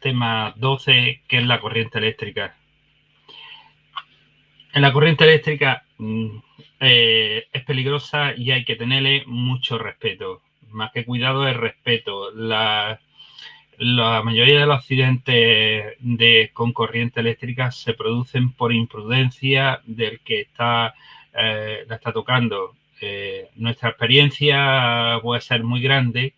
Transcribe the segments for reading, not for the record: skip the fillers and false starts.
tema 12, que es la corriente eléctrica. En la corriente eléctrica es peligrosa y hay que tenerle mucho respeto. Más que cuidado es respeto. La mayoría de los accidentes con corriente eléctrica se producen por imprudencia del que la está tocando. Nuestra experiencia puede ser muy grande,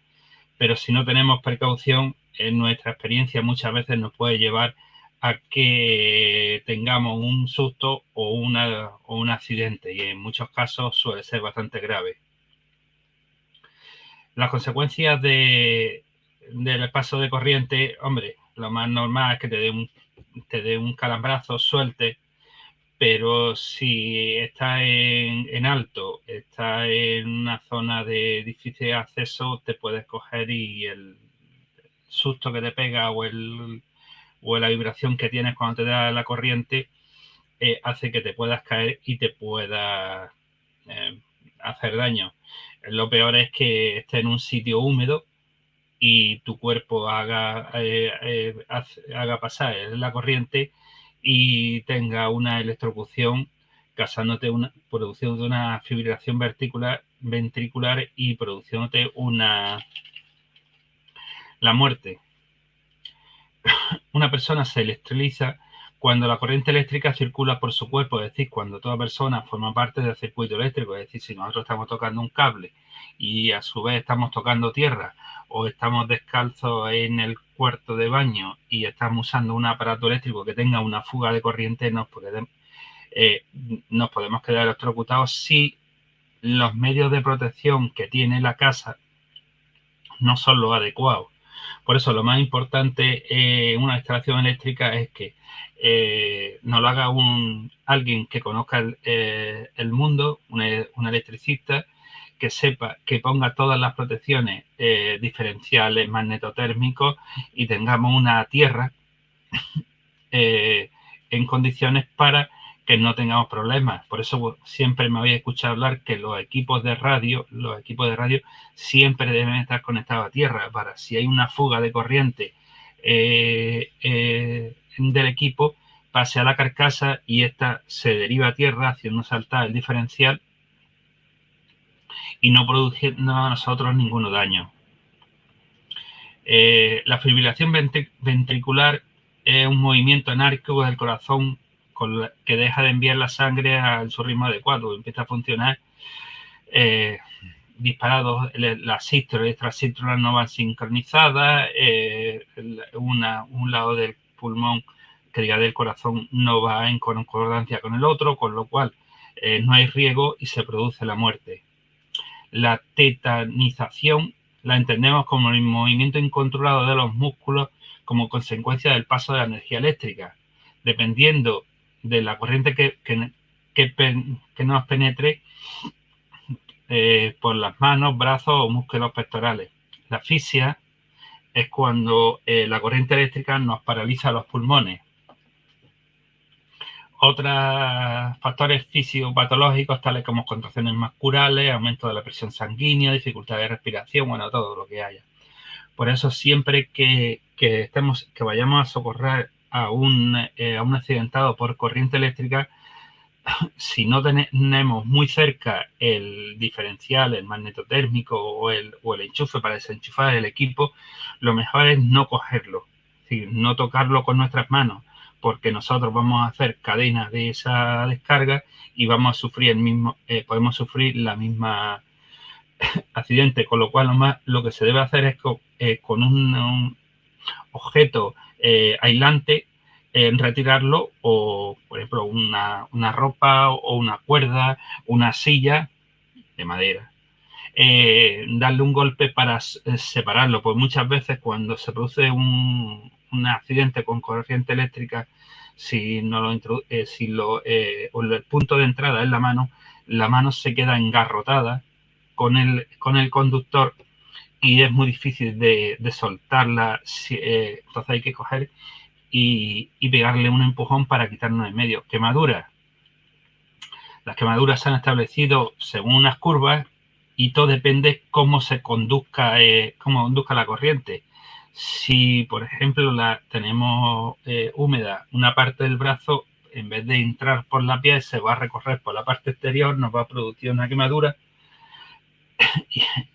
pero si no tenemos precaución, nuestra experiencia muchas veces nos puede llevar a que tengamos un susto o un accidente, y en muchos casos suele ser bastante grave. Las consecuencias del paso de corriente, hombre, lo más normal es que te dé un calambrazo, suelte, pero si estás en alto, estás en una zona de difícil acceso, te puedes coger y el susto que te pega o la vibración que tienes cuando te da la corriente hace que te puedas caer y te pueda hacer daño. Lo peor es que esté en un sitio húmedo y tu cuerpo haga pasar la corriente y tenga una electrocución, causándote una producción de una fibrilación ventricular y produciéndote la muerte. Una persona se electroliza cuando la corriente eléctrica circula por su cuerpo, es decir, cuando toda persona forma parte del circuito eléctrico, es decir, si nosotros estamos tocando un cable y a su vez estamos tocando tierra o estamos descalzos en el cuarto de baño y estamos usando un aparato eléctrico que tenga una fuga de corriente, nos podemos quedar electrocutados si los medios de protección que tiene la casa no son los adecuados. Por eso lo más importante en una instalación eléctrica es que nos lo haga alguien que conozca el mundo, un electricista, que sepa, que ponga todas las protecciones diferenciales, magnetotérmicos, y tengamos una tierra en condiciones para que no tengamos problemas. Por eso siempre me habéis escuchado hablar que los equipos de radio siempre deben estar conectados a tierra, para si hay una fuga de corriente del equipo, pase a la carcasa y esta se deriva a tierra, haciendo saltar el diferencial y no produciendo a nosotros ningún daño. La fibrilación ventricular es un movimiento anárquico del corazón que deja de enviar la sangre a su ritmo adecuado, empieza a funcionar disparados, las sístolas y extrasístolas no van sincronizadas, un lado del pulmón, que diga del corazón, no va en concordancia con el otro, con lo cual no hay riego y se produce la muerte. La tetanización la entendemos como el movimiento incontrolado de los músculos como consecuencia del paso de la energía eléctrica. Dependiendo de la corriente que nos penetre por las manos, brazos o músculos pectorales. La asfixia es cuando la corriente eléctrica nos paraliza los pulmones. Otros factores fisiopatológicos, tales como contracciones musculares, aumento de la presión sanguínea, dificultad de respiración, bueno, todo lo que haya. Por eso siempre que vayamos a socorrer a un accidentado por corriente eléctrica, si no tenemos muy cerca el diferencial, el magnetotérmico o el enchufe para desenchufar el equipo, lo mejor es no cogerlo, es decir, no tocarlo con nuestras manos, porque nosotros vamos a hacer cadenas de esa descarga y vamos a sufrir podemos sufrir la misma accidente, con lo cual lo que se debe hacer es con un objeto aislante, retirarlo, o por ejemplo una ropa o una cuerda, una silla de madera. Darle un golpe para separarlo, pues muchas veces cuando se produce un accidente con corriente eléctrica, si el punto de entrada es la mano se queda engarrotada con el conductor y es muy difícil de soltarla. Entonces hay que coger y pegarle un empujón para quitarnos en medio. Quemaduras. Las quemaduras se han establecido según unas curvas y todo depende cómo conduzca la corriente. Si, por ejemplo, tenemos húmeda una parte del brazo, en vez de entrar por la piel, se va a recorrer por la parte exterior, nos va a producir una quemadura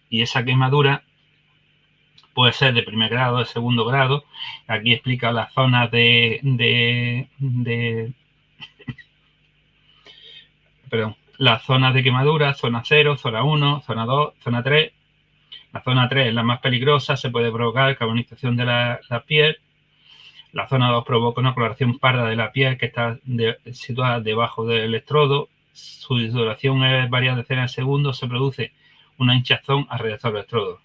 y esa quemadura puede ser de primer grado, de segundo grado. Aquí explica las zonas las zonas de quemadura, zona 0, zona 1, zona 2, zona 3. La zona 3 es la más peligrosa, se puede provocar carbonización de la piel. La zona 2 provoca una coloración parda de la piel que está situada debajo del electrodo. Su duración es varias decenas de segundos. Se produce una hinchazón alrededor del electrodo.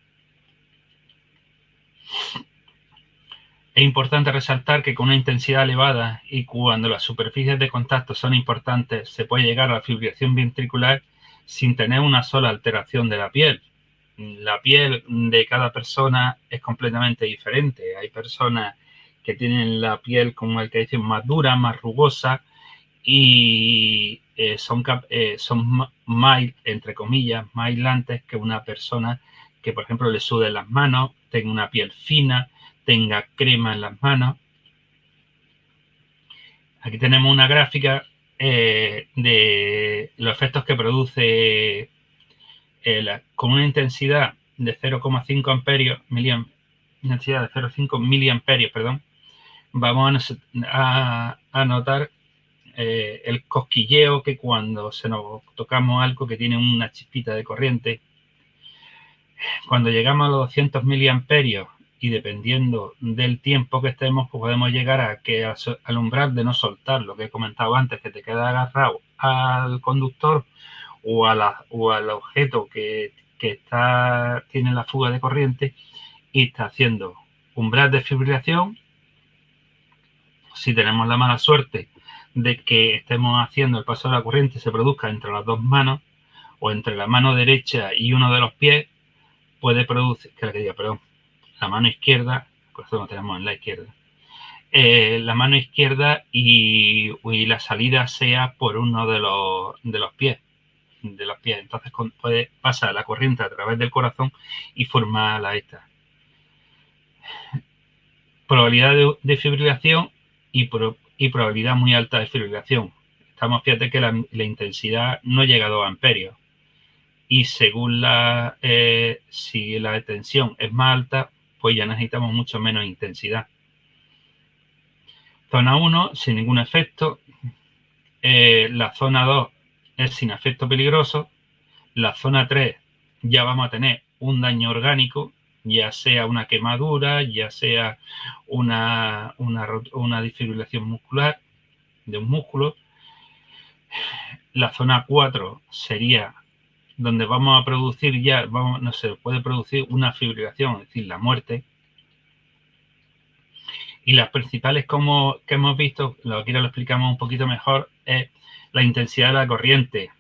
Es importante resaltar que con una intensidad elevada y cuando las superficies de contacto son importantes, se puede llegar a la fibrilación ventricular sin tener una sola alteración de la piel. La piel de cada persona es completamente diferente. Hay personas que tienen la piel, como el que dicen, más dura, más rugosa y son más, entre comillas, más aislantes que una persona que, por ejemplo, le suden las manos, tenga una piel fina, tenga crema en las manos. Aquí tenemos una gráfica de los efectos que produce con una intensidad de 0,5 amperios, intensidad de 0,5 miliamperios, perdón, vamos a notar el cosquilleo que cuando se nos tocamos algo que tiene una chispita de corriente. Cuando llegamos a los 200 miliamperios y dependiendo del tiempo que estemos, pues podemos llegar a que al umbral de no soltar, lo que he comentado antes, que te queda agarrado al conductor o al objeto que tiene la fuga de corriente y está haciendo umbral de fibrilación. Si tenemos la mala suerte de que estemos haciendo el paso de la corriente se produzca entre las dos manos o entre la mano derecha y uno de los pies, puede producir, la mano izquierda, por eso lo tenemos en la izquierda, la mano izquierda y la salida sea por uno de los pies. Entonces puede pasar la corriente a través del corazón y formar la esta. Probabilidad de fibrilación y probabilidad muy alta de fibrilación. Fíjate que la intensidad no llega a 2 amperios. Y según si la tensión es más alta, pues ya necesitamos mucho menos intensidad. Zona 1, sin ningún efecto. La zona 2 es sin efecto peligroso. La zona 3 ya vamos a tener un daño orgánico, ya sea una quemadura, ya sea una desfibrilación muscular de un músculo. La zona 4 sería donde vamos a producir puede producir una fibrilación, es decir, la muerte. Y las principales que hemos visto, aquí lo explicamos un poquito mejor, es la intensidad de la corriente.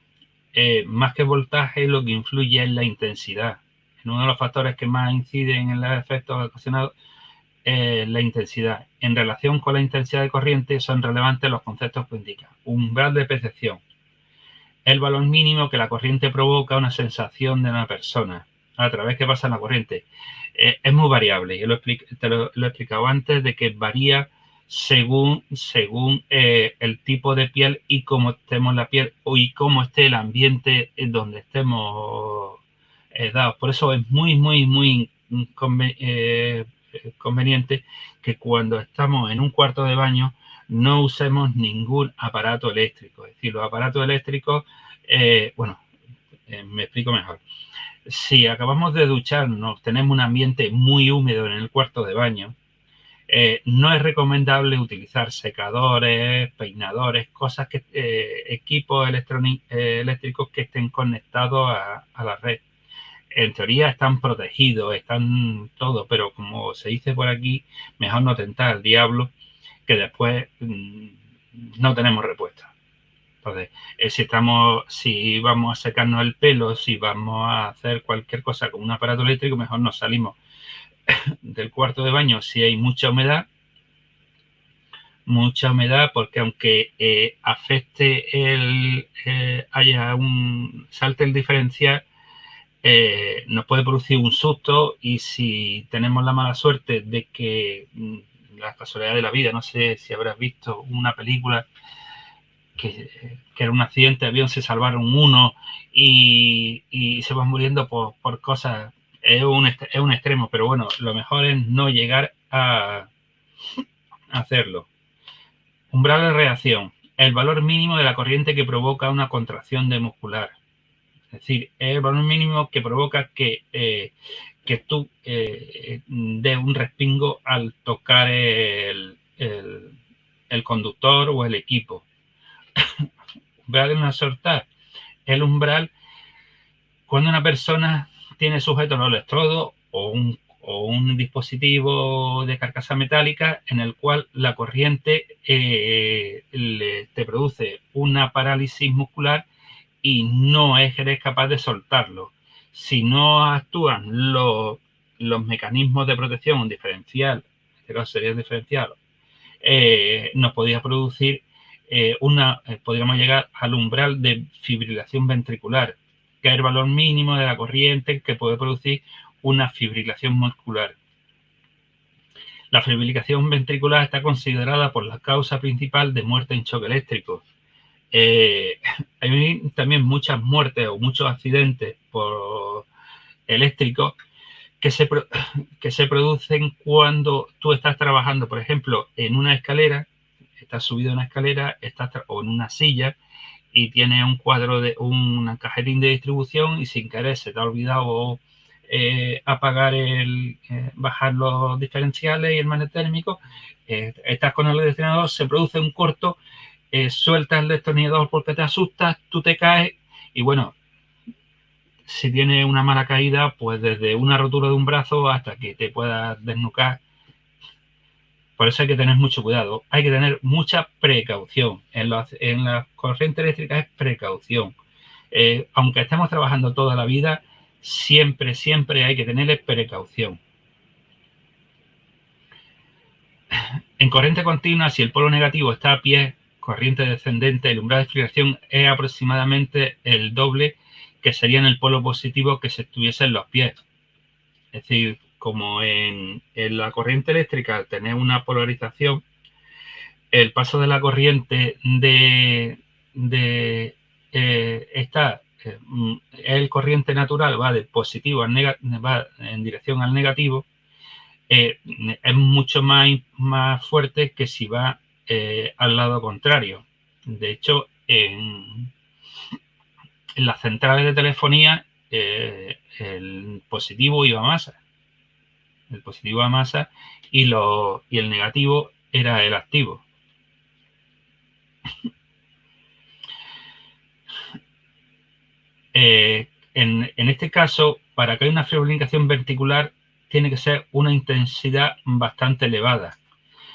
Más que voltaje, lo que influye es la intensidad. Uno de los factores que más inciden en los efectos ocasionados es la intensidad. En relación con la intensidad de corriente son relevantes los conceptos que indican. Umbral de percepción. El valor mínimo que la corriente provoca una sensación de una persona a través que pasa la corriente. Es muy variable. Yo te lo he explicado antes de que varía según el tipo de piel y cómo estemos la piel y cómo esté el ambiente en donde estemos dados. Por eso es muy, muy, muy conveniente que cuando estamos en un cuarto de baño no usemos ningún aparato eléctrico. Es decir, los aparatos eléctricos, me explico mejor. Si acabamos de ducharnos, tenemos un ambiente muy húmedo en el cuarto de baño, no es recomendable utilizar secadores, peinadores, equipos eléctricos que estén conectados a la red. En teoría están protegidos, están todo, pero como se dice por aquí, mejor no tentar al diablo, que después no tenemos respuesta. Entonces, si vamos a secarnos el pelo, si vamos a hacer cualquier cosa con un aparato eléctrico, mejor nos salimos del cuarto de baño si hay mucha humedad, porque aunque afecte salte el diferencial, nos puede producir un susto, y si tenemos la mala suerte de que la casualidad de la vida, no sé si habrás visto una película que era un accidente de avión, se salvaron uno y se van muriendo por cosas. Es un extremo, pero bueno, lo mejor es no llegar a hacerlo. Umbral de reacción: el valor mínimo de la corriente que provoca una contracción de muscular. Es decir, es el valor mínimo que provoca que tú des un respingo al tocar el conductor o el equipo. Umbral de una soltar: el umbral cuando una persona tiene sujeto los electrodos o un dispositivo de carcasa metálica en el cual la corriente te produce una parálisis muscular y no eres capaz de soltarlo. Si no actúan los mecanismos de protección, un diferencial, en este caso sería el diferencial, nos podría producir podríamos llegar al umbral de fibrilación ventricular, que es el valor mínimo de la corriente que puede producir una fibrilación muscular. La fibrilación ventricular está considerada por la causa principal de muerte en choque eléctrico. Hay también muchas muertes o muchos accidentes por eléctricos que se producen cuando tú estás trabajando, por ejemplo, en una escalera, estás subido en una escalera, o en una silla, y tienes un cuadro de un cajetín de distribución y sin querer se te ha olvidado apagar bajar los diferenciales y el magnetérmico. Estás con el destornillador, se produce un corto, sueltas el destornillador porque te asustas, tú te caes y bueno, si tienes una mala caída, pues desde una rotura de un brazo hasta que te puedas desnucar. Por eso hay que tener mucho cuidado, hay que tener mucha precaución. En la corriente eléctrica es precaución. Aunque estemos trabajando toda la vida, siempre hay que tenerle precaución. En corriente continua, si el polo negativo está a pie, corriente descendente, el umbral de fibrilación es aproximadamente el doble que sería en el polo positivo que se estuviese en los pies. Es decir, como en la corriente eléctrica, al tener una polarización, el paso de la corriente el corriente natural va de positivo va en dirección al negativo, es mucho más fuerte que si va al lado contrario. De hecho, en las centrales de telefonía, el positivo iba a masa. El positivo a masa y el negativo era el activo. En este caso, para que haya una fibrilación ventricular, tiene que ser una intensidad bastante elevada.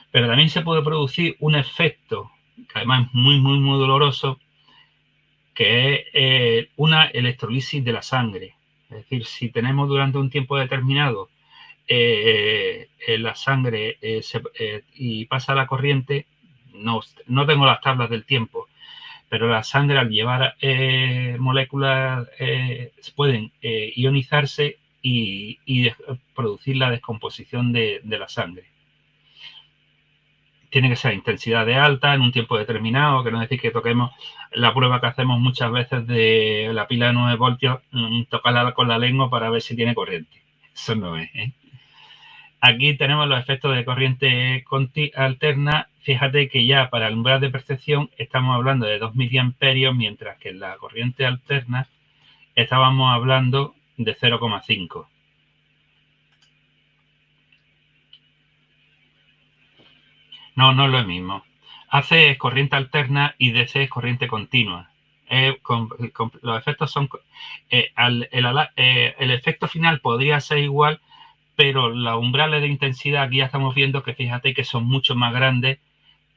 Pero también se puede producir un efecto, que además es muy doloroso, que es una electrolisis de la sangre. Es decir, si tenemos durante un tiempo determinado la sangre y pasa la corriente, no tengo las tablas del tiempo, pero la sangre, al llevar moléculas, pueden ionizarse y producir la descomposición de la sangre. Tiene que ser intensidad de alta en un tiempo determinado, que no es decir que toquemos la prueba que hacemos muchas veces de la pila de 9 voltios, tocarla con la lengua para ver si tiene corriente. Eso no es, ¿eh? Aquí tenemos los efectos de corriente alterna. Fíjate que ya para el umbral de percepción estamos hablando de 2 miliamperios, mientras que en la corriente alterna estábamos hablando de 0,5. No es lo mismo. AC es corriente alterna y DC es corriente continua. Los efectos son... el efecto final podría ser igual, pero los umbrales de intensidad aquí ya estamos viendo que fíjate que son mucho más grandes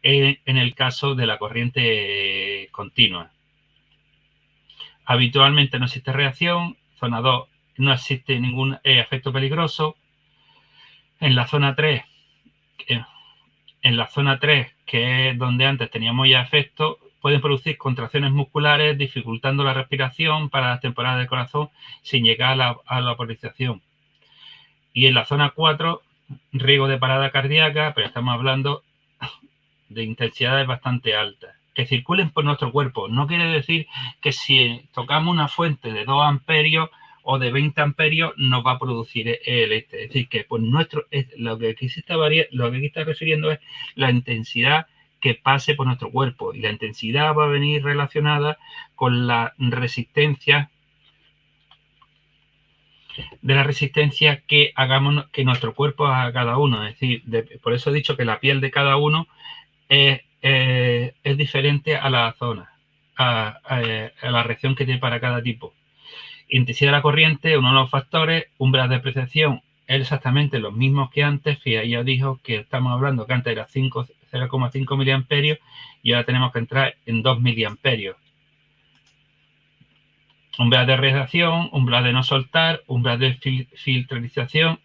en el caso de la corriente continua. Habitualmente no existe reacción. Zona 2, no existe ningún efecto peligroso. En la zona 3, que es donde antes teníamos ya efectos, pueden producir contracciones musculares, dificultando la respiración para las temporadas del corazón sin llegar a la vaporización. Y en la zona 4, riesgo de parada cardíaca, pero estamos hablando de intensidades bastante altas, que circulen por nuestro cuerpo. No quiere decir que si tocamos una fuente de 2 amperios o de 20 amperios nos va a producir es decir, que por lo que aquí está refiriendo es la intensidad que pase por nuestro cuerpo, y la intensidad va a venir relacionada con la resistencia que hagamos, que nuestro cuerpo haga a cada uno. Es decir, por eso he dicho que la piel de cada uno es diferente a la zona, a la reacción que tiene para cada tipo. Intensidad de la corriente, uno de los factores, umbral de percepción, es exactamente los mismos que antes. Fíjate, ya dijo que estamos hablando que antes era 0,5 miliamperios y ahora tenemos que entrar en 2 miliamperios. Umbral de reacción, umbral de no soltar, umbral de fibrilización,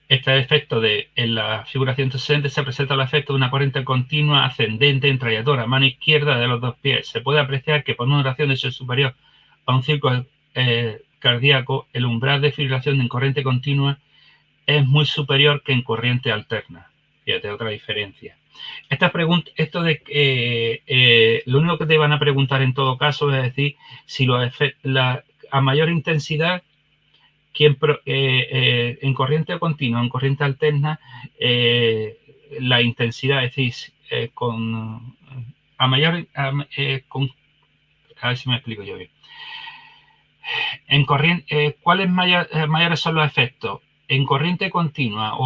Este efecto en la figura 160 se presenta el efecto de una corriente continua ascendente en trayectoria mano izquierda de los dos pies. Se puede apreciar que por una duración de ser superior a un círculo cardíaco, el umbral de fibrilación en corriente continua es muy superior que en corriente alterna. Fíjate, otra diferencia. Lo único que te van a preguntar en todo caso es decir si a mayor intensidad, en corriente continua, en corriente alterna, la intensidad, es decir, a ver si me explico yo bien. En corriente, ¿cuáles mayores son los efectos? En corriente continua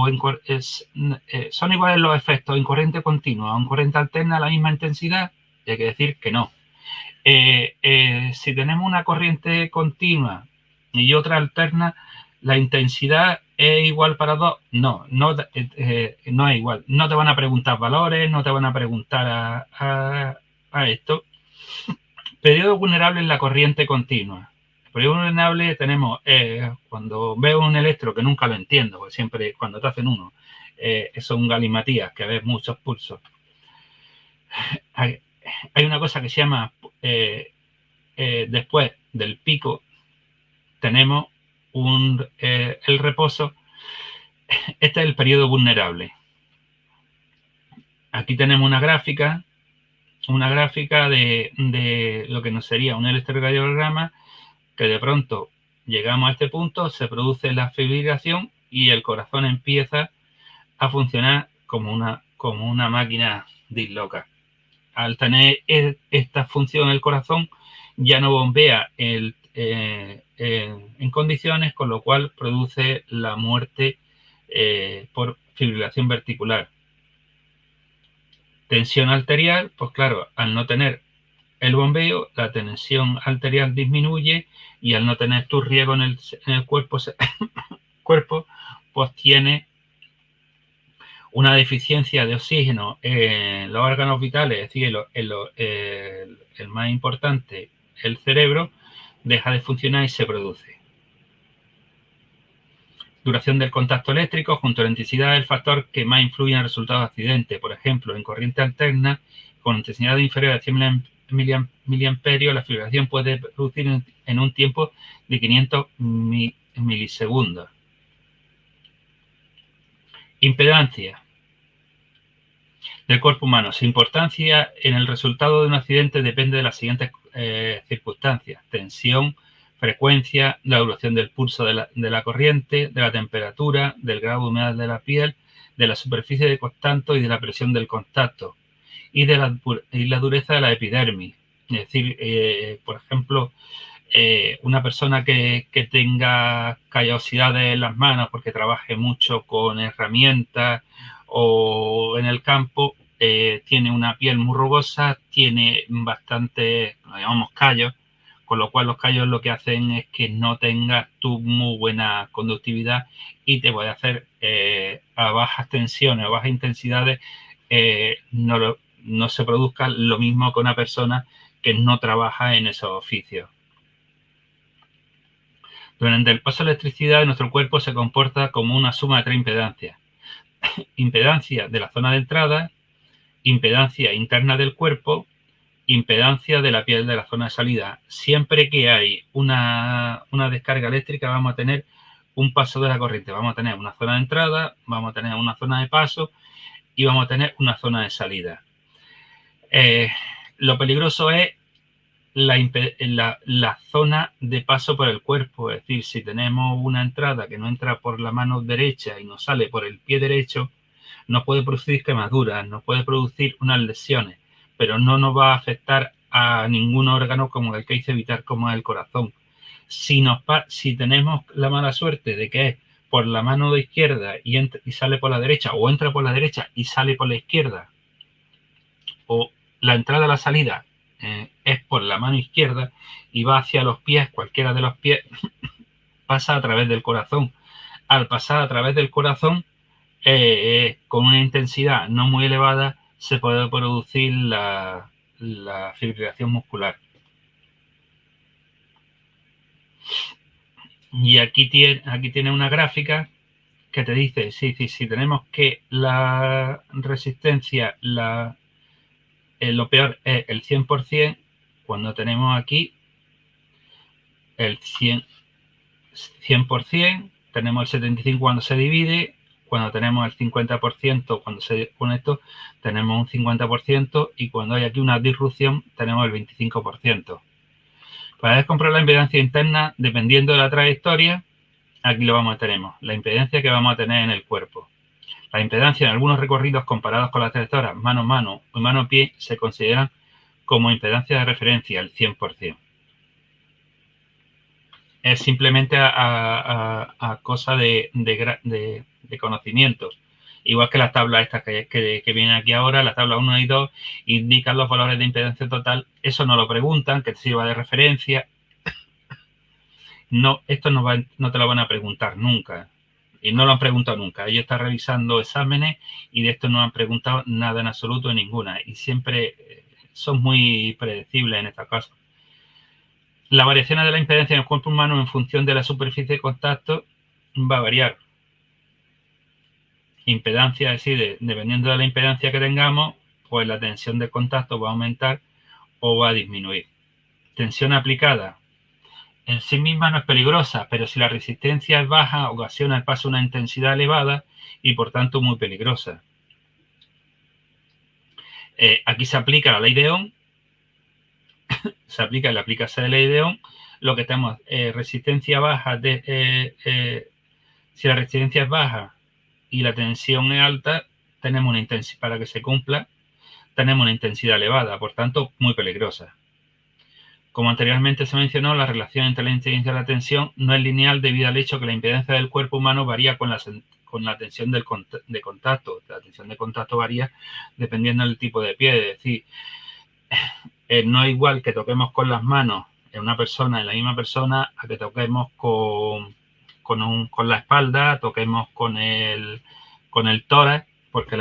son iguales los efectos en corriente continua o en corriente alterna a la misma intensidad. Y hay que decir que no. Si tenemos una corriente continua y otra alterna, ¿la intensidad es igual para dos? No es igual. No te van a preguntar valores, no te van a preguntar a esto. Periodo vulnerable en la corriente continua. El periodo vulnerable tenemos, cuando veo un electro, que nunca lo entiendo, porque siempre cuando te hacen uno, eso es un galimatías, que ves muchos pulsos. Hay una cosa que se llama, después del pico, tenemos el reposo. Este es el periodo vulnerable. Aquí tenemos una gráfica de lo que nos sería un electrocardiograma, que de pronto llegamos a este punto, se produce la fibrilación y el corazón empieza a funcionar como una máquina disloca. Al tener esta función el corazón, ya no bombea en condiciones, con lo cual produce la muerte por fibrilación verticular. Tensión arterial, pues claro, al no tener el bombeo, la tensión arterial disminuye, y al no tener tu riego en el cuerpo, pues tiene una deficiencia de oxígeno en los órganos vitales, es decir, el más importante, el cerebro, deja de funcionar y se produce. Duración del contacto eléctrico junto a la intensidad del factor que más influye en el resultado de accidente. Por ejemplo, en corriente alterna, con intensidad inferior a 100 miliamperios, la fibrilación puede producir en un tiempo de 500 milisegundos. Impedancia del cuerpo humano. Su importancia en el resultado de un accidente depende de las siguientes circunstancias: tensión, frecuencia, la duración del pulso de la corriente, de la temperatura, del grado de humedad de la piel, de la superficie de contacto y de la presión del contacto, y de la dureza de la epidermis. Es decir, por ejemplo, una persona que tenga callosidades en las manos porque trabaje mucho con herramientas o en el campo, tiene una piel muy rugosa, tiene bastante, llamamos callos, con lo cual los callos lo que hacen es que no tengas tú muy buena conductividad y te puede hacer a bajas tensiones o bajas intensidades no se produzca lo mismo que una persona que no trabaja en esos oficios. Durante el paso de electricidad, nuestro cuerpo se comporta como una suma de tres impedancias. Impedancia de la zona de entrada, impedancia interna del cuerpo, impedancia de la piel de la zona de salida. Siempre que hay una descarga eléctrica vamos a tener un paso de la corriente. Vamos a tener una zona de entrada, vamos a tener una zona de paso y vamos a tener una zona de salida. Lo peligroso es la zona de paso por el cuerpo. Es decir, si tenemos una entrada que no entra por la mano derecha y nos sale por el pie derecho, nos puede producir quemaduras, nos puede producir unas lesiones, pero no nos va a afectar a ningún órgano como el que hay que evitar, como es el corazón. Si tenemos la mala suerte de que es por la mano izquierda y sale por la derecha, o entra por la derecha y sale por la izquierda, o la entrada a la salida es por la mano izquierda y va hacia los pies, cualquiera de los pies, pasa a través del corazón. Al pasar a través del corazón, con una intensidad no muy elevada, se puede producir la fibrilación muscular. Y aquí tiene una gráfica que te dice, si tenemos que la resistencia, lo peor es el 100%, cuando tenemos aquí el 100%, tenemos el 75% cuando se divide, cuando tenemos el 50%, cuando se pone esto, tenemos un 50%, y cuando hay aquí una disrupción, tenemos el 25%. Para comprar la impedancia interna, dependiendo de la trayectoria, aquí lo tenemos, la impedancia que vamos a tener en el cuerpo. La impedancia en algunos recorridos comparados con las trayectorias mano-mano y mano-pie se consideran como impedancia de referencia, el 100%. Es simplemente a cosa de conocimiento. Igual que las tablas estas que vienen aquí ahora, las tablas 1 y 2, indican los valores de impedancia total. Eso no lo preguntan, que te sirva de referencia. No, esto no te lo van a preguntar nunca. Y no lo han preguntado nunca. Ellos están revisando exámenes y de esto no han preguntado nada en absoluto, en ninguna. Y siempre son muy predecibles en estos casos. La variación de la impedancia en el cuerpo humano en función de la superficie de contacto va a variar. Impedancia, es decir, dependiendo de la impedancia que tengamos, pues la tensión de contacto va a aumentar o va a disminuir. Tensión aplicada. En sí misma no es peligrosa, pero si la resistencia es baja, ocasiona el paso a una intensidad elevada y por tanto muy peligrosa. Aquí se aplica la ley de Ohm, le aplica la ley de Ohm, lo que tenemos resistencia baja, si la resistencia es baja y la tensión es alta, tenemos una intensidad, para que se cumpla, tenemos una intensidad elevada, por tanto, muy peligrosa. Como anteriormente se mencionó, la relación entre la intensidad y la tensión no es lineal debido al hecho que la impedancia del cuerpo humano varía con la tensión de contacto. La tensión de contacto varía dependiendo del tipo de pie, es decir, no es igual que toquemos con las manos en la misma persona, a que toquemos con la espalda, toquemos con el tórax, porque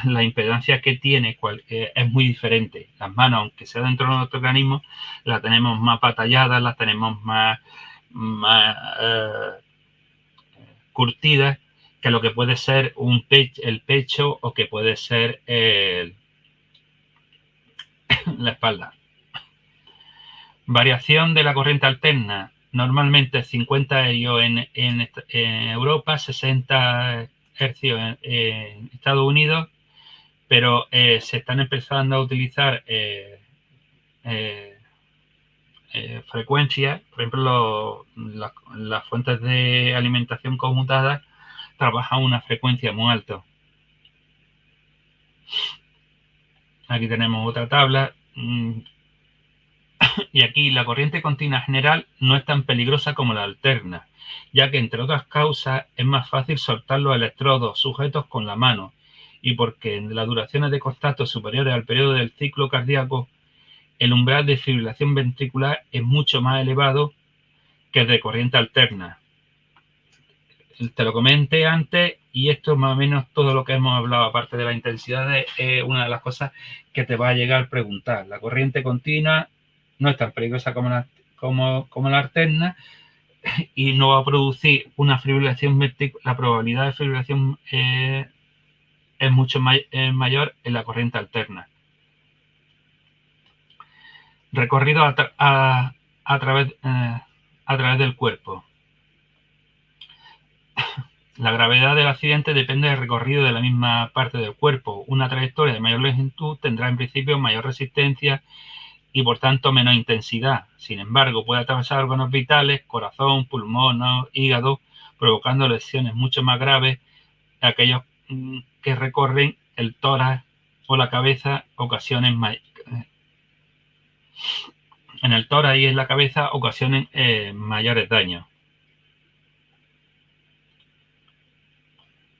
la impedancia que tiene es muy diferente. Las manos, aunque sea dentro de nuestro organismo, las tenemos más batalladas, las tenemos más curtidas que lo que puede ser el pecho o que puede ser la espalda. Variación de la corriente alterna. Normalmente 50 Hz en Europa, 60 Hz en Estados Unidos, pero se están empezando a utilizar frecuencias. Por ejemplo, las fuentes de alimentación conmutadas trabajan a una frecuencia muy alta. Aquí tenemos otra tabla. Y aquí la corriente continua general no es tan peligrosa como la alterna, ya que entre otras causas es más fácil soltar los electrodos sujetos con la mano, y porque en las duraciones de contacto superiores al periodo del ciclo cardíaco, el umbral de fibrilación ventricular es mucho más elevado que el de corriente alterna. Te lo comenté antes y esto es más o menos todo lo que hemos hablado, aparte de la intensidad, es una de las cosas que te va a llegar a preguntar. La corriente continua no es tan peligrosa como como la alterna, y no va a producir una fibrilación ventricular. La probabilidad de fibrilación es mucho mayor en la corriente alterna. Recorrido a través del cuerpo. La gravedad del accidente depende del recorrido de la misma parte del cuerpo. Una trayectoria de mayor longitud tendrá en principio mayor resistencia y por tanto menos intensidad. Sin embargo, puede atravesar órganos vitales, corazón, pulmón, hígado, provocando lesiones mucho más graves a aquellos que recorren el tórax o la cabeza, en el tórax y en la cabeza ocasionen mayores daños.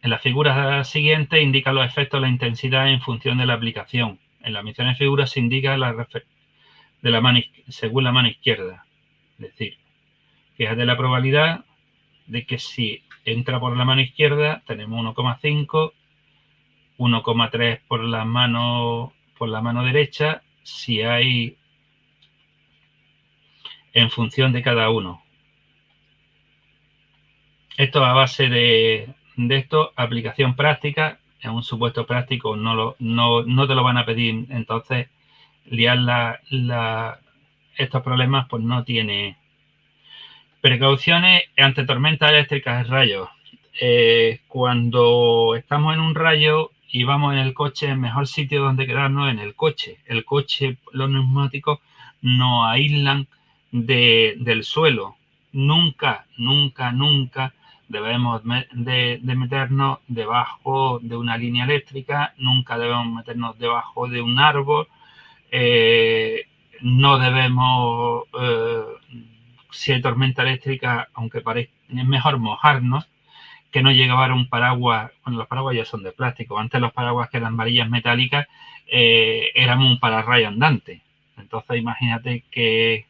En la figura siguiente indica los efectos de la intensidad en función de la aplicación. En la mención de figura se indica según la mano izquierda. Es decir, fíjate la probabilidad de que si entra por la mano izquierda tenemos 1,5, 1,3 por la mano derecha, si hay en función de cada uno. Esto a base de esto, aplicación práctica. En un supuesto práctico no te lo van a pedir, entonces liar estos problemas pues no tiene. Precauciones ante tormentas eléctricas y rayos. Cuando estamos en un rayo y vamos en el coche, el mejor sitio donde quedarnos es en el coche. El coche, los neumáticos nos aíslan del suelo. Nunca, nunca, nunca debemos de meternos debajo de una línea eléctrica, nunca debemos meternos debajo de un árbol, no debemos, si hay tormenta eléctrica, aunque parezca, es mejor mojarnos que no llevar un paraguas. Bueno, los paraguas ya son de plástico. Antes los paraguas, que eran varillas metálicas, eran un pararrayo andante. Entonces imagínate que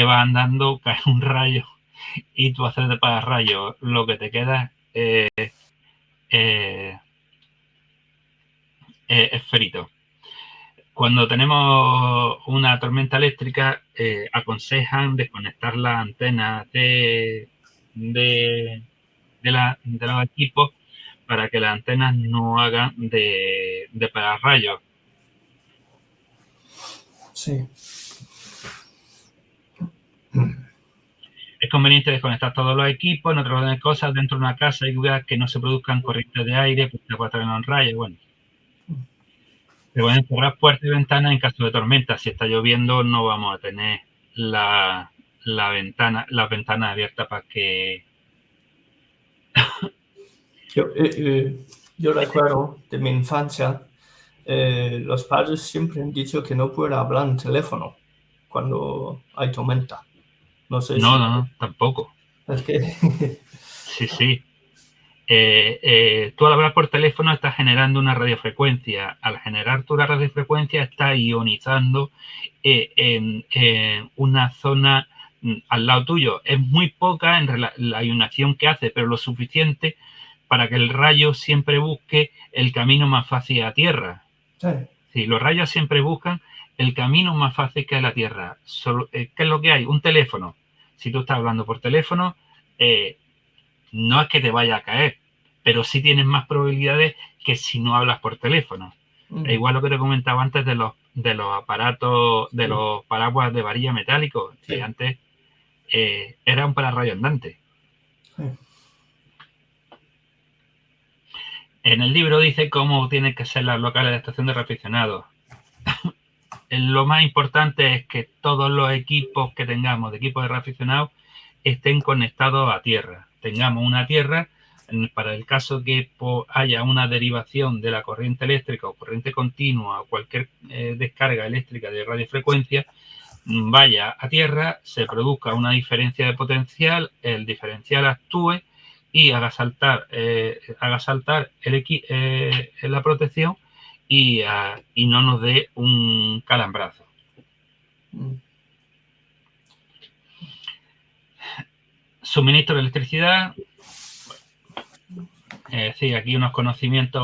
va andando, cae un rayo y tú haces de pararrayo, lo que te queda es frito. Cuando tenemos una tormenta eléctrica, aconsejan desconectar las antenas de los equipos para que las antenas no hagan de pararrayos. Sí. Es conveniente desconectar todos los equipos, no traer cosas dentro de una casa y cuidar que no se produzcan corrientes de aire, porque se puede traer un rayo. Bueno, se pueden cerrar puertas y ventanas en caso de tormenta. Si está lloviendo, no vamos a tener las ventanas abiertas para que... Yo recuerdo de mi infancia, los padres siempre han dicho que no puedo hablar en teléfono cuando hay tormenta. No sé si... No, tampoco. Es que... Sí. Tú al hablar por teléfono estás generando una radiofrecuencia. Al generar tu radiofrecuencia estás ionizando en una zona al lado tuyo. Es muy poca en la ionización que hace, pero lo suficiente para que el rayo siempre busque el camino más fácil a tierra. Sí, los rayos siempre buscan el camino más fácil que a la tierra. ¿Qué es lo que hay? Un teléfono. Si tú estás hablando por teléfono, no es que te vaya a caer, pero sí tienes más probabilidades que si no hablas por teléfono. Es igual lo que te comentaba antes de los aparatos, de los paraguas de varilla metálicos, que antes era un pararrayo andante. En el libro dice cómo tienen que ser las locales de estación de reaficionados. Lo más importante es que todos los equipos que tengamos de equipos de reaficionados estén conectados a tierra. Tengamos una tierra para el caso que haya una derivación de la corriente eléctrica o corriente continua o cualquier descarga eléctrica de radiofrecuencia, vaya a tierra, se produzca una diferencia de potencial, el diferencial actúe y haga saltar la protección y no nos dé un calambrazo. Suministro de electricidad. Sí, aquí unos conocimientos.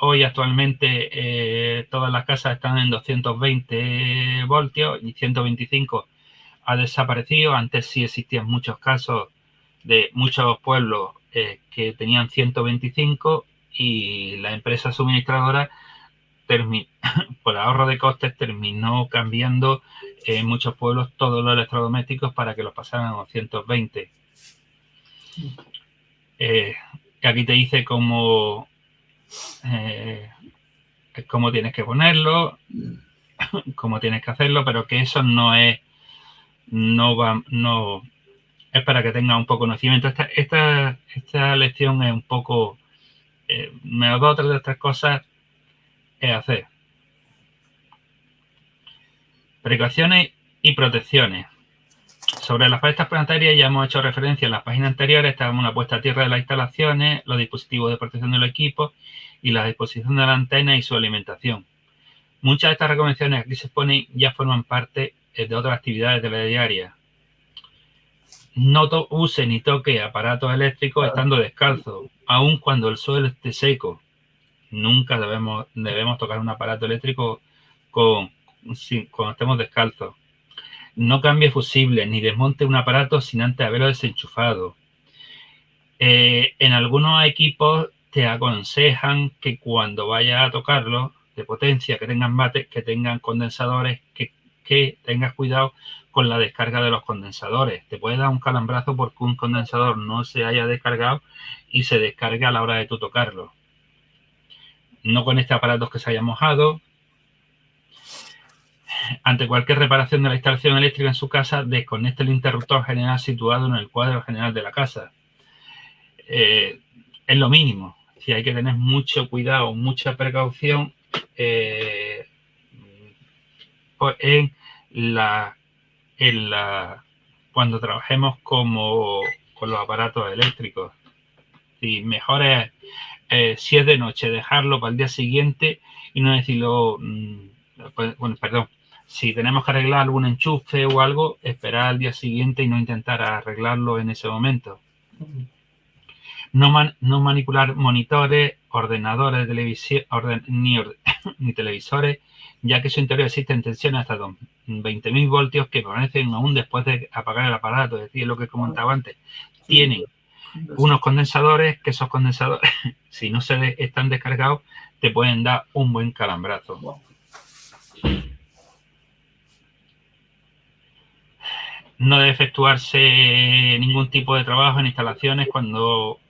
Hoy actualmente todas las casas están en 220 voltios y 125 ha desaparecido. Antes sí existían muchos casos de muchos pueblos que tenían 125 y la empresa suministradora, por ahorro de costes, terminó cambiando en muchos pueblos todos los electrodomésticos para que los pasaran a 220. Aquí te dice cómo tienes que ponerlo, cómo tienes que hacerlo, pero que eso no es para que tengas un poco conocimiento. Esta lección es un poco, menos dos o tres de estas cosas es hacer. Precauciones y protecciones. Sobre las palestas planetarias ya hemos hecho referencia en las páginas anteriores. Estábamos en la puesta a tierra de las instalaciones, los dispositivos de protección del equipo y la disposición de la antena y su alimentación. Muchas de estas recomendaciones que aquí se exponen ya forman parte de otras actividades de la diaria. No use ni toque aparatos eléctricos estando descalzo, aun cuando el suelo esté seco. Nunca debemos tocar un aparato eléctrico cuando estemos descalzos. No cambie fusibles ni desmonte un aparato sin antes haberlo desenchufado. En algunos equipos te aconsejan que cuando vayas a tocarlo de potencia, que tengan bates, que tengan condensadores, que tengas cuidado con la descarga de los condensadores. Te puede dar un calambrazo porque un condensador no se haya descargado y se descarga a la hora de tú tocarlo. No conecte aparatos que se hayan mojado. Ante cualquier reparación de la instalación eléctrica en su casa, desconecte el interruptor general situado en el cuadro general de la casa. Es lo mínimo. Si hay que tener mucho cuidado, mucha precaución cuando trabajemos con los aparatos eléctricos. Si mejor es, si es de noche, dejarlo para el día siguiente y no decirlo, si tenemos que arreglar algún enchufe o algo, esperar al día siguiente y no intentar arreglarlo en ese momento. No manipular monitores, ordenadores, ni televisores, ya que en su interior existen tensiones hasta 20.000 voltios que permanecen aún después de apagar el aparato. Es decir, lo que comentaba antes, tienen unos condensadores que esos condensadores, si no están descargados, te pueden dar un buen calambrazo. No debe efectuarse ningún tipo de trabajo en instalaciones cuando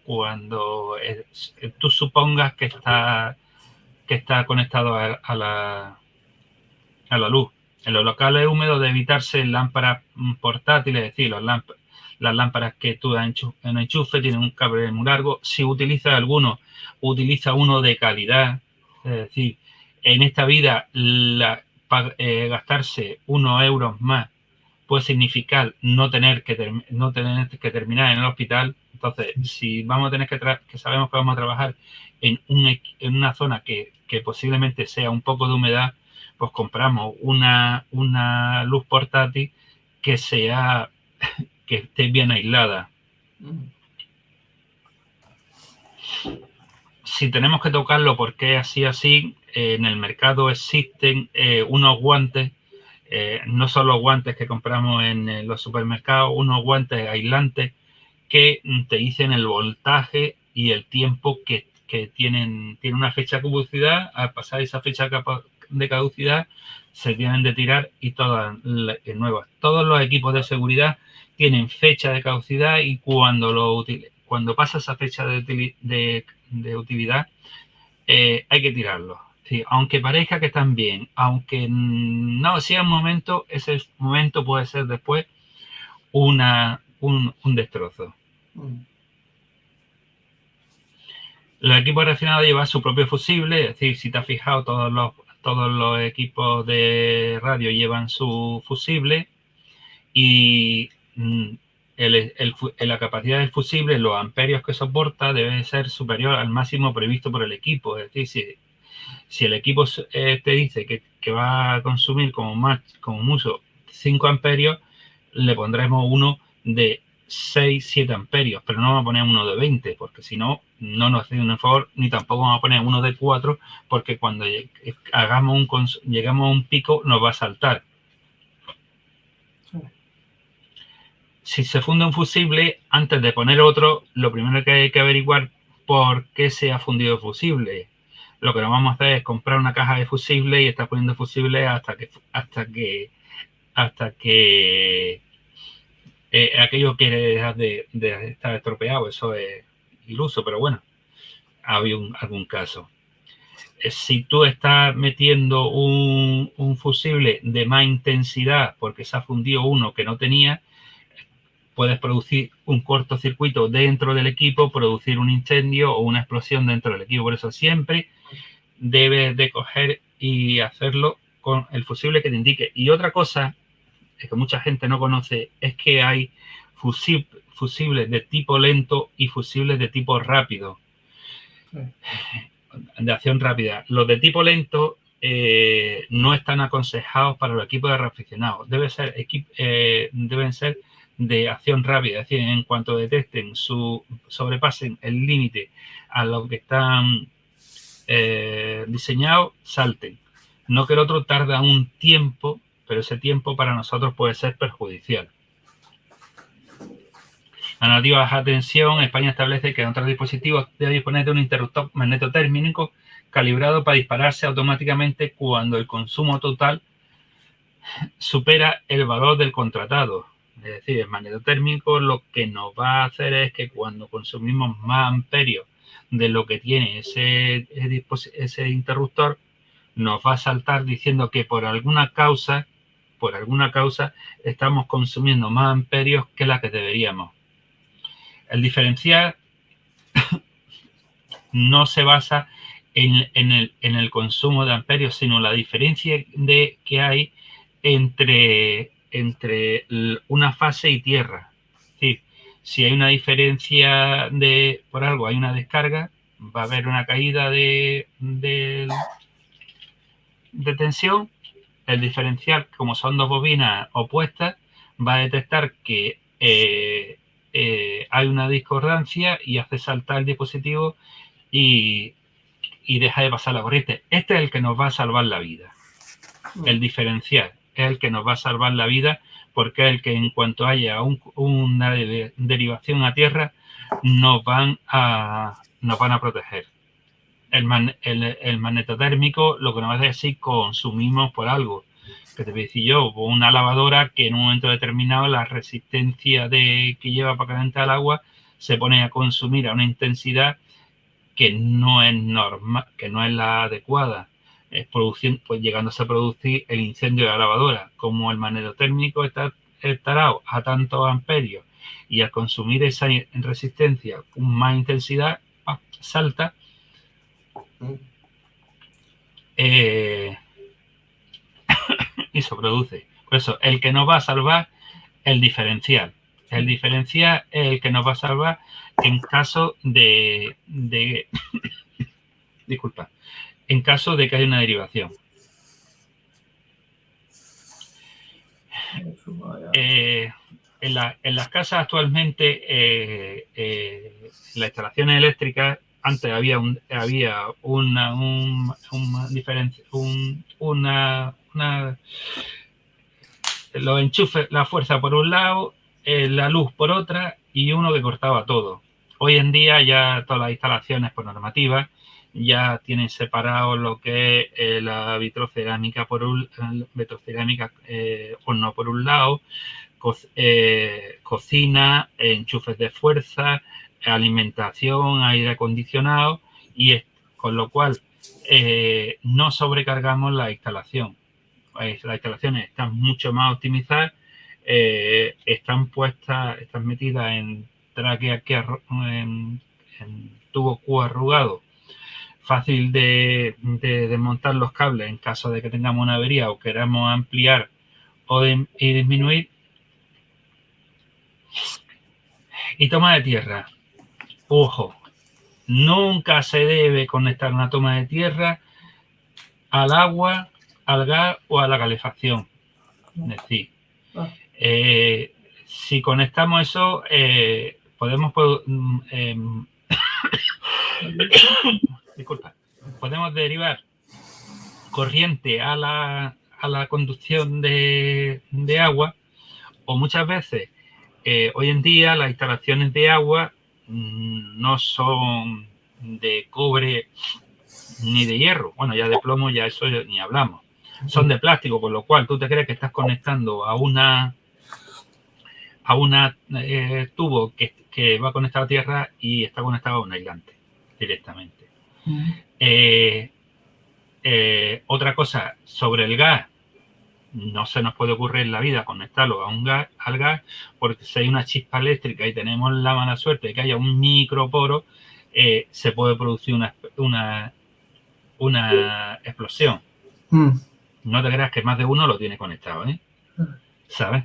tú supongas que está conectado a la luz. En los locales húmedos debe evitarse lámparas portátiles, es decir, las lámparas que tú en enchufe tienen un cable muy largo. Si utiliza alguno, utiliza uno de calidad. Es decir, en esta vida gastarse unos euros más puede significar no tener que terminar en el hospital. Entonces, si vamos a tener que sabemos que vamos a trabajar en una zona que posiblemente sea un poco de humedad, pues compramos una luz portátil que esté bien aislada. Si tenemos que tocarlo porque es así, en el mercado existen unos guantes. No son los guantes que compramos en los supermercados, unos guantes aislantes que te dicen el voltaje y el tiempo que tienen una fecha de caducidad. Al pasar esa fecha de caducidad se tienen de tirar y todas nuevas. Todos los equipos de seguridad tienen fecha de caducidad y cuando pasa esa fecha de utilidad hay que tirarlo. Sí, aunque parezca que están bien, aunque no sea un momento, ese momento puede ser después un destrozo. Los equipos refinados llevan su propio fusible, es decir, si te has fijado, todos los equipos de radio llevan su fusible y la capacidad del fusible, los amperios que soporta, debe ser superior al máximo previsto por el equipo. Es decir, si el equipo te dice que va a consumir como mucho 5 amperios, le pondremos uno de 6, 7 amperios, pero no vamos a poner uno de 20, porque si no, no nos hace un favor, ni tampoco vamos a poner uno de 4, porque cuando llegamos a un pico nos va a saltar. si se funde un fusible, antes de poner otro, lo primero que hay que averiguar por qué se ha fundido el fusible. Lo que no vamos a hacer es comprar una caja de fusible y estar poniendo fusible hasta que aquello quiere dejar de estar estropeado. Eso es iluso, pero bueno, ha habido algún caso. Si tú estás metiendo un fusible de más intensidad porque se ha fundido uno que no tenía, puedes producir un cortocircuito dentro del equipo, producir un incendio o una explosión dentro del equipo. Por eso siempre debes de coger y hacerlo con el fusible que te indique. Y otra cosa que mucha gente no conoce es que hay fusibles de tipo lento y fusibles de tipo rápido, de acción rápida. Los de tipo lento no están aconsejados para los equipos de reaficionados. Deben ser de acción rápida, es decir, en cuanto detecten sobrepasen el límite a lo que están diseñados, salten. No que el otro tarda un tiempo, pero ese tiempo para nosotros puede ser perjudicial. La normativa de baja tensión, España establece que otros dispositivos debe disponer de un interruptor magnetotérmico calibrado para dispararse automáticamente cuando el consumo total supera el valor del contratado. Es decir, el magnetotérmico lo que nos va a hacer es que cuando consumimos más amperios de lo que tiene ese interruptor, nos va a saltar diciendo que por alguna causa estamos consumiendo más amperios que la que deberíamos. El diferencial no se basa en el consumo de amperios, sino la diferencia que hay entre una fase y tierra. Es decir, si hay una diferencia por algo, hay una descarga, va a haber una caída de tensión. El diferencial, como son dos bobinas opuestas, va a detectar que hay una discordancia y hace saltar el dispositivo y deja de pasar la corriente. Este es el que nos va a salvar la vida. El diferencial es el que nos va a salvar la vida, porque es el que en cuanto haya una derivación a tierra nos van a proteger. El magnetotérmico lo que nos va a hacer es si consumimos por algo. Que te voy a decir yo, una lavadora que en un momento determinado la resistencia que lleva para calentar el agua se pone a consumir a una intensidad que no es normal, que no es la adecuada, pues llegándose a producir el incendio de la lavadora. Como el magnetotérmico estará a tantos amperios y al consumir esa resistencia con más intensidad, salta y se produce. Por eso, el que nos va a salvar el diferencial. El diferencial es el que nos va a salvar en caso de disculpa, en caso de que haya una derivación. En las casas actualmente, las instalaciones eléctricas, antes había una diferencia, los enchufes, la fuerza por un lado, la luz por otra y uno que cortaba todo. Hoy en día ya todas las instalaciones por normativa ya tienen separado lo que es la vitrocerámica horno por un lado, cocina, enchufes de fuerza, alimentación, aire acondicionado, y con lo cual no sobrecargamos la instalación. Las instalaciones están mucho más optimizadas, están metidas en tráqueas en tubo Q arrugado, fácil de desmontar los cables en caso de que tengamos una avería o queramos ampliar y disminuir. Y toma de tierra. Ojo, nunca se debe conectar una toma de tierra al agua, al gas o a la calefacción. Es decir, si conectamos eso, podemos derivar corriente a la conducción de agua, o muchas veces hoy en día las instalaciones de agua no son de cobre ni de hierro. Bueno, ya de plomo ya eso ni hablamos. Son de plástico, con lo cual tú te crees que estás conectando a una tubo que va conectado a tierra y está conectado a un aislante directamente. Otra cosa, sobre el gas, no se nos puede ocurrir en la vida conectarlo a al gas, porque si hay una chispa eléctrica y tenemos la mala suerte de que haya un microporo, se puede producir una explosión. No te creas que más de uno lo tiene conectado, ¿sabes?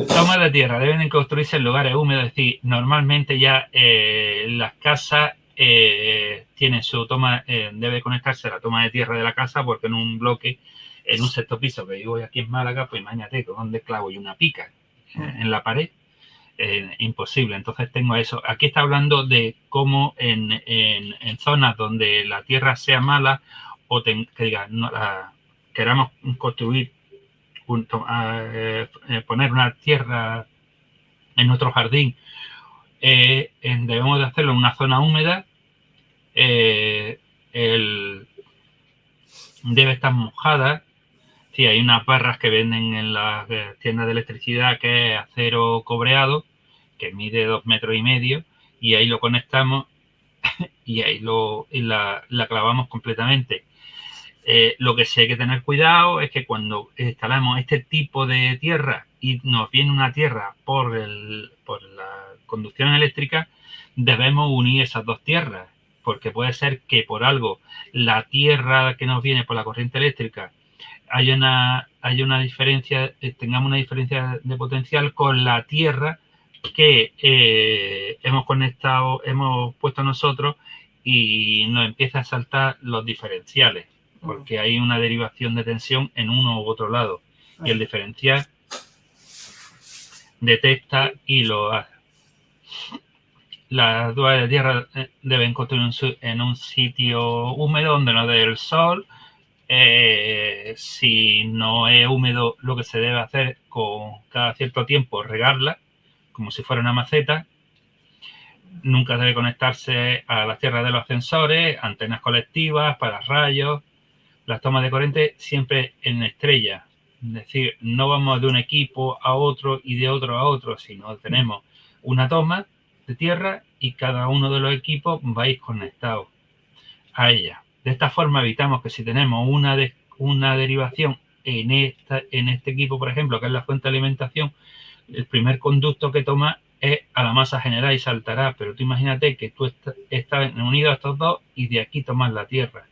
Tomas de tierra deben construirse en lugares húmedos, es decir, normalmente ya las casas tienen su toma, debe conectarse a la toma de tierra de la casa, porque en un bloque, en un sexto piso que vivo aquí en Málaga, pues imagínate con un clavo y una pica en la pared, imposible. Entonces tengo eso. Aquí está hablando de cómo en zonas donde la tierra sea mala o que diga, no, queramos construir poner una tierra en nuestro jardín, debemos de hacerlo en una zona húmeda, debe estar mojada. Sí, hay unas barras que venden en las tiendas de electricidad que es acero cobreado, que mide 2,5 metros, y ahí lo conectamos y ahí la clavamos completamente. Lo que sí hay que tener cuidado es que cuando instalamos este tipo de tierra y nos viene una tierra por la conducción eléctrica, debemos unir esas dos tierras, porque puede ser que por algo la tierra que nos viene por la corriente eléctrica haya una diferencia, tengamos una diferencia de potencial con la tierra que hemos puesto nosotros, y nos empieza a saltar los diferenciales, porque hay una derivación de tensión en uno u otro lado, y el diferencial detecta y lo hace. Las duas de tierra deben construir en un sitio húmedo donde no dé el sol. Si no es húmedo, lo que se debe hacer con cada cierto tiempo, regarla como si fuera una maceta. Nunca debe conectarse a las tierras de los ascensores, antenas colectivas, pararrayos. Las tomas de corriente siempre en estrella, es decir, no vamos de un equipo a otro y de otro a otro, sino tenemos una toma de tierra y cada uno de los equipos vais conectados a ella. De esta forma evitamos que si tenemos una derivación en este equipo, por ejemplo, que es la fuente de alimentación, el primer conducto que toma es a la masa general y saltará, pero tú imagínate que tú estás unido a estos dos y de aquí tomas la tierra.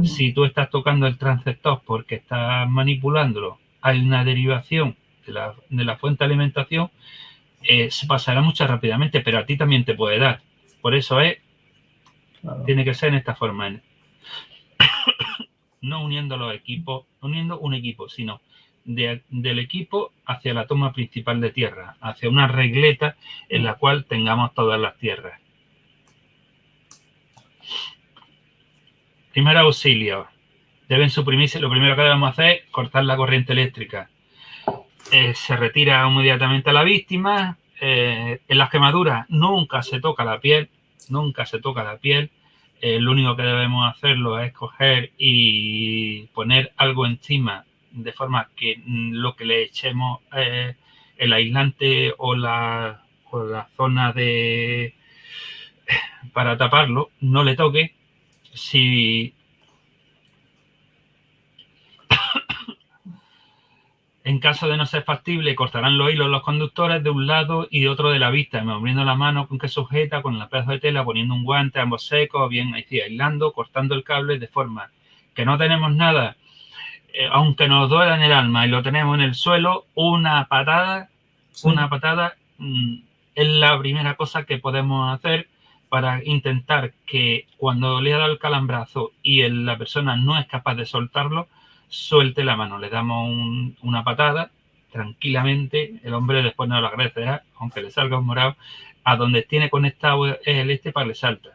Si tú estás tocando el transceptor porque estás manipulándolo, hay una derivación de la fuente de alimentación, se pasará mucho rápidamente, pero a ti también te puede dar. Por eso tiene que ser en esta forma. No uniendo los equipos, uniendo un equipo, sino del equipo hacia la toma principal de tierra, hacia una regleta en la cual tengamos todas las tierras. Primer auxilio. Deben suprimirse. Lo primero que debemos hacer es cortar la corriente eléctrica. Se retira inmediatamente a la víctima. En las quemaduras nunca se toca la piel. Nunca se toca la piel. Lo único que debemos hacerlo es coger y poner algo encima, de forma que lo que le echemos el aislante o la zona para taparlo no le toque. Si en caso de no ser factible, cortarán los hilos los conductores de un lado y de otro de la vista, moviendo la mano con que sujeta, con el pedazo de tela, poniendo un guante, ambos secos, bien aislando, cortando el cable, de forma que no tenemos nada, aunque nos duela en el alma y lo tenemos en el suelo, una patada es la primera cosa que podemos hacer para intentar que cuando le ha dado el calambrazo y la persona no es capaz de soltarlo, suelte la mano. Le damos una patada tranquilamente, el hombre después nos lo agradecerá, aunque le salga un morado, a donde tiene conectado el para le salta.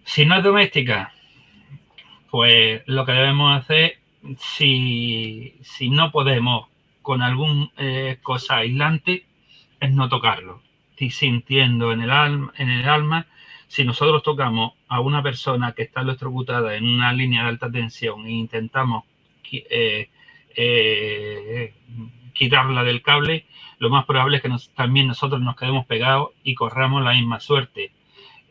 Si no es doméstica, pues lo que debemos hacer si no podemos con algún cosa aislante, es no tocarlo. Y sintiendo en el alma, si nosotros tocamos a una persona que está electrocutada en una línea de alta tensión e intentamos quitarla del cable, lo más probable es que también nosotros nos quedemos pegados y corramos la misma suerte.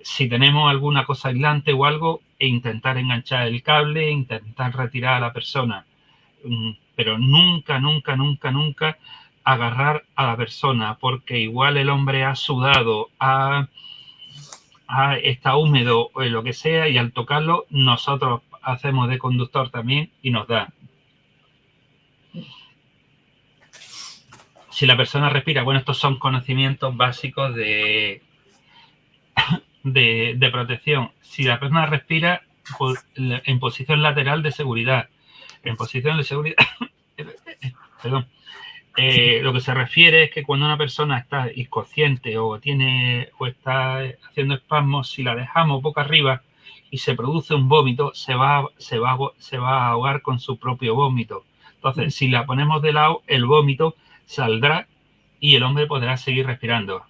Si tenemos alguna cosa aislante o algo, e intentar enganchar el cable, intentar retirar a la persona, pero nunca, nunca, nunca, nunca agarrar a la persona, porque igual el hombre ha sudado, está húmedo o lo que sea, y al tocarlo nosotros hacemos de conductor también y nos da. Si la persona respira, bueno, estos son conocimientos básicos de protección. Si la persona respira en posición lateral de seguridad, en posición de seguridad, perdón, lo que se refiere es que cuando una persona está inconsciente o está haciendo espasmos, si la dejamos boca arriba y se produce un vómito, se va a ahogar con su propio vómito. Entonces, si la ponemos de lado, el vómito saldrá y el hombre podrá seguir respirando.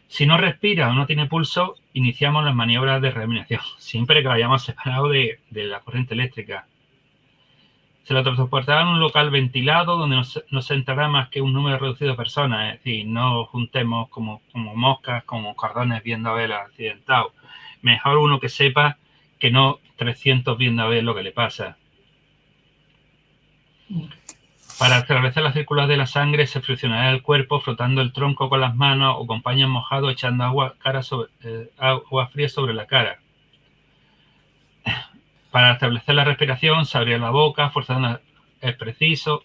Si no respira o no tiene pulso, iniciamos las maniobras de reanimación, siempre que lo hayamos separado de la corriente eléctrica. Se lo transportará a un local ventilado donde no se entrará más que un número reducido de personas, es decir, no juntemos como moscas, como cordones viendo a ver al accidentado. Mejor uno que sepa que no 300 viendo a ver lo que le pasa. Para establecer la circulación de la sangre se friccionará el cuerpo frotando el tronco con las manos o con paños mojados echando agua fría sobre la cara. Para establecer la respiración se abrirá la boca, forzando es preciso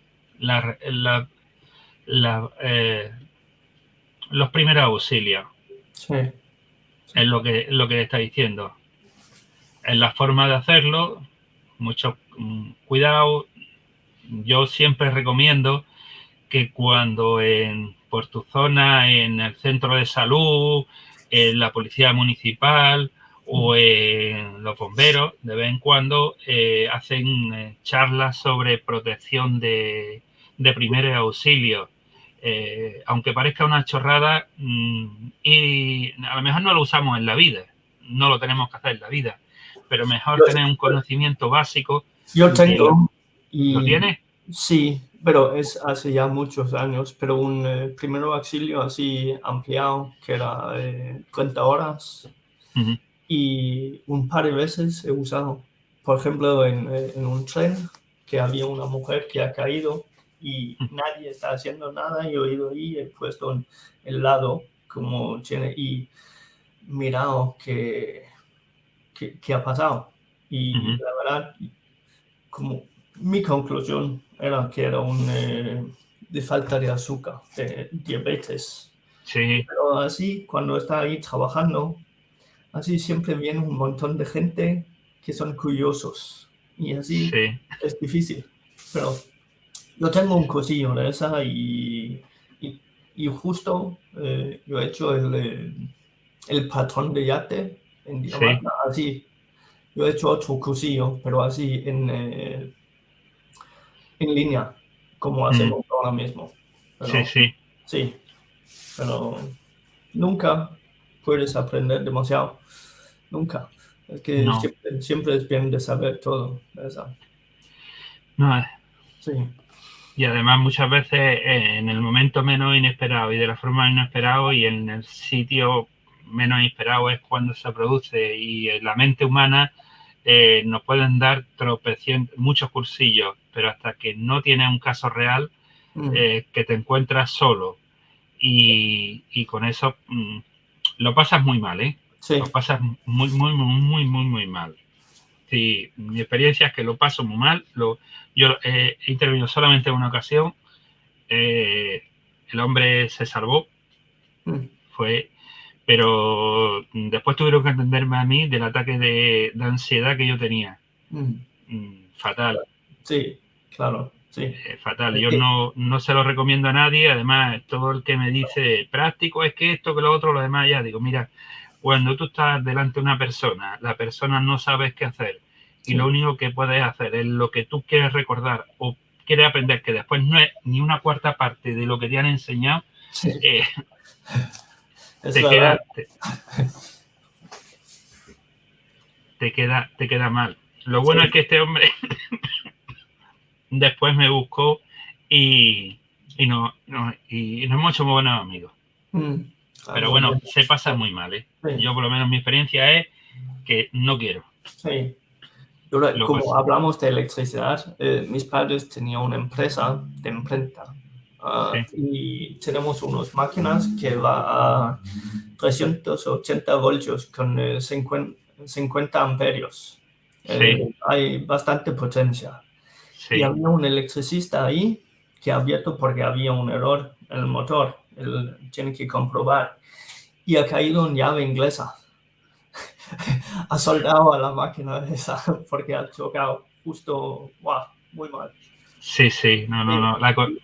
los primeros auxilios. Sí. Es lo que está diciendo. En la forma de hacerlo, mucho cuidado. Yo siempre recomiendo que cuando por tu zona, en el centro de salud, en la policía municipal o en los bomberos, de vez en cuando hacen charlas sobre protección de primeros auxilios. Aunque parezca una chorrada, y a lo mejor no lo usamos en la vida, no lo tenemos que hacer en la vida, pero mejor tener un conocimiento básico. Yo tengo. ¿Lo tienes? Sí, pero es hace ya muchos años, pero un primer auxilio así ampliado, que era 30 horas, y un par de veces he usado. Por ejemplo, en un tren, que había una mujer que ha caído y nadie está haciendo nada, y he ido ahí, he puesto en el lado como tiene y mirado qué ha pasado. Y la verdad, como mi conclusión era que era de falta de azúcar, de diabetes. Sí. Pero así, cuando está ahí trabajando, así siempre viene un montón de gente que son curiosos. Y así sí. Es difícil. Pero yo tengo un cosillo de esa y justo yo he hecho el patrón de yate en Dinamarca, así. Yo he hecho otro cursillo, pero así en línea, como hacemos ahora mismo. Pero, sí, pero nunca puedes aprender demasiado. Nunca. Es que No. siempre es bien de saber todo. ¿Verdad? No. Sí. Y además muchas veces en el momento menos inesperado y de la forma inesperada y en el sitio menos inesperado es cuando se produce, y en la mente humana nos pueden dar muchos cursillos, pero hasta que no tienes un caso real, que te encuentras solo y con eso lo pasas muy mal, ¿eh? Sí. Lo pasas muy, muy, muy, muy, muy mal. Sí, mi experiencia es que lo paso muy mal. Yo he intervenido solamente en una ocasión. El hombre se salvó, pero después tuvieron que entenderme a mí del ataque de ansiedad que yo tenía. Fatal. Sí, claro, sí. Fatal. Yo no se lo recomiendo a nadie. Además, todo el que me dice práctico es que esto, que lo otro, lo demás, ya digo, mira, cuando tú estás delante de una persona, la persona no sabes qué hacer y lo único que puedes hacer es lo que tú quieres recordar o quieres aprender, que después no es ni una cuarta parte de lo que te han enseñado, te queda mal. Lo bueno es que este hombre después me buscó y nos hemos hecho muy buenos amigos. Pero bueno, se pasa muy mal, ¿eh? Sí. Yo, por lo menos, mi experiencia es que no quiero. Sí. Como hablamos de electricidad, mis padres tenían una empresa de imprenta. Y tenemos unas máquinas que va a 380 voltios con 50 amperios. Hay bastante potencia. Y había un electricista ahí que ha abierto porque había un error en el motor. Él tiene que comprobar. Y ha caído en llave inglesa. Ha soldado a la máquina esa porque ha chocado justo, wow, muy mal. Sí, no.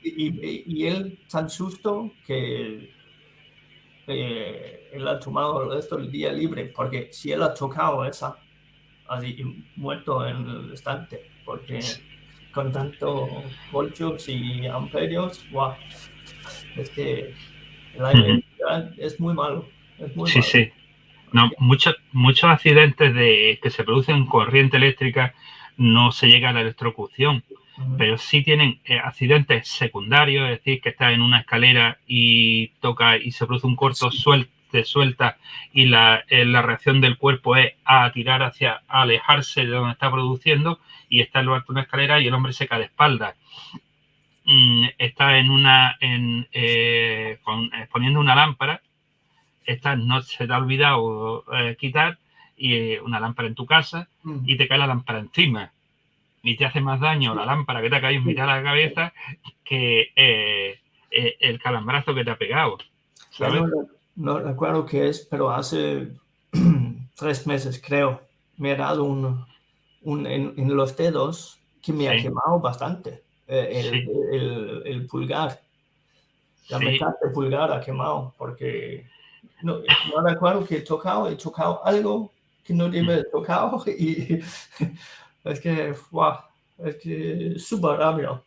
Y él tan susto que él ha tomado el resto del día libre porque si él ha chocado esa, así muerto en el instante, porque con tanto voltios y amperios, wow, es que la electricidad es muy malo. Es muy malo. Sí. No, muchos accidentes que se producen corriente eléctrica no se llega a la electrocución, pero sí tienen accidentes secundarios, es decir, que estás en una escalera y toca y se produce un corto, suelta y la reacción del cuerpo es a tirar a alejarse de donde está produciendo y está en lo alto de una escalera y el hombre se cae de espaldas. Está poniendo una lámpara. Esta no se te ha olvidado quitar y una lámpara en tu casa y te cae la lámpara encima y te hace más daño la lámpara que te ha caído en mitad de la cabeza que el calambrazo que te ha pegado, ¿sabes? No recuerdo qué es, pero hace 3 meses creo me ha dado en los dedos que me ha quemado bastante el pulgar. La mitad del pulgar ha quemado porque no recuerdo que he tocado algo que no debe haber tocado y es que, wow, es que súper rápido.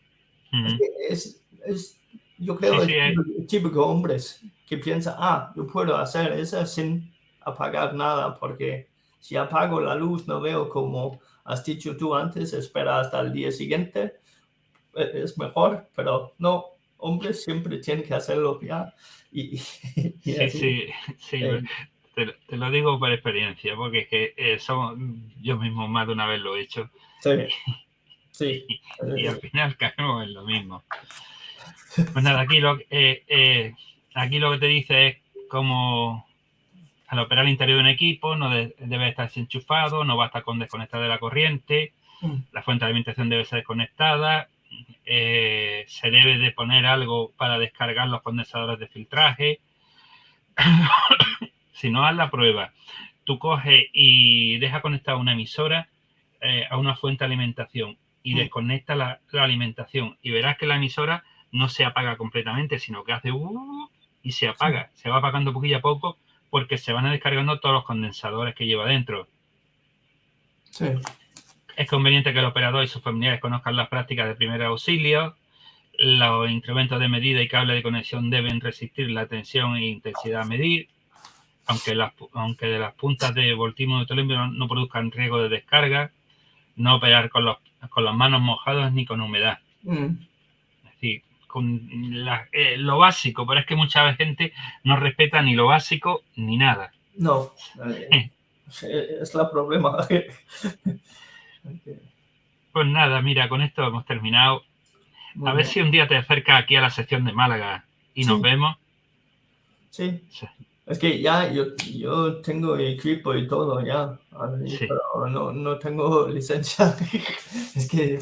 Es que yo creo que es típico hombres que piensa, yo puedo hacer eso sin apagar nada porque si apago la luz no veo como has dicho tú antes, espera hasta el día siguiente, es mejor, pero no. Hombres siempre tienen que hacerlo ya. Sí. Te lo digo por experiencia, porque es que yo mismo más de una vez lo he hecho. Sí. Y al final caemos en lo mismo. Pues nada, aquí lo que te dice es cómo al operar el interior de un equipo no debe estar desenchufado, no basta con desconectar de la corriente, la fuente de alimentación debe ser desconectada, se debe de poner algo para descargar los condensadores de filtraje. Si no, haz la prueba. Tú coges y deja conectada una emisora a una fuente de alimentación y desconecta la alimentación y verás que la emisora no se apaga completamente, sino que hace y se apaga. Se va apagando poquillo a poco porque se van descargando todos los condensadores que lleva dentro. Sí. Es conveniente que el operador y sus familiares conozcan las prácticas de primer auxilio. Los instrumentos de medida y cable de conexión deben resistir la tensión e intensidad a medir, aunque de las puntas de voltímetro no produzcan riesgo de descarga. No operar con las manos mojadas ni con humedad. Es decir, con lo básico, pero es que mucha gente no respeta ni lo básico ni nada. No, es el problema. Pues nada, mira, con esto hemos terminado. A ver si un día te acercas aquí a la sección de Málaga y nos vemos. Sí. Es que ya yo tengo equipo y todo ya, pero no tengo licencia. Es que,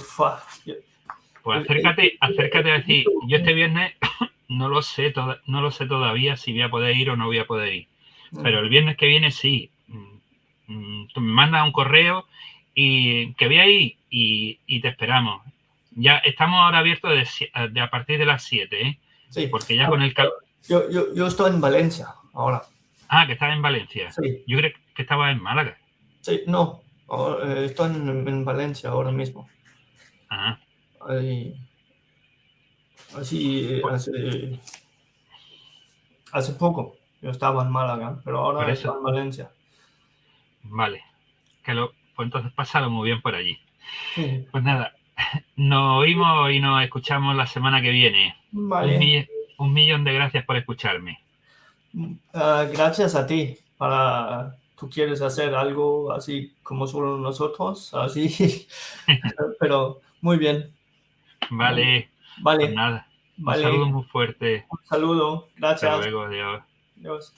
pues acércate a decir, yo este viernes no lo sé todavía si voy a poder ir o no voy a poder ir. Pero el viernes que viene sí. Tú me mandas un correo y que voy a ir y te esperamos. Ya estamos ahora abiertos de a partir de las 7, ¿eh? Sí. Porque ya con el yo estoy en Valencia ahora. Que estás en Valencia. Sí. Yo creo que estabas en Málaga. Sí, no. Estoy en Valencia ahora mismo. Ah, Ahí- Así, pues, hace poco yo estaba en Málaga, pero por ahora eso, estoy en Valencia. vale. Pues entonces pásalo muy bien por allí. Sí, Pues nada, nos oímos y nos escuchamos la semana que viene. Un, vale. mi- un millón de gracias por escucharme. Gracias a ti. Tú quieres hacer algo así como solo nosotros, así, pero muy bien. Vale, Vale, pues vale, nada, un vale. saludo muy fuerte. Un saludo. Hasta Gracias. luego, adiós. Adiós.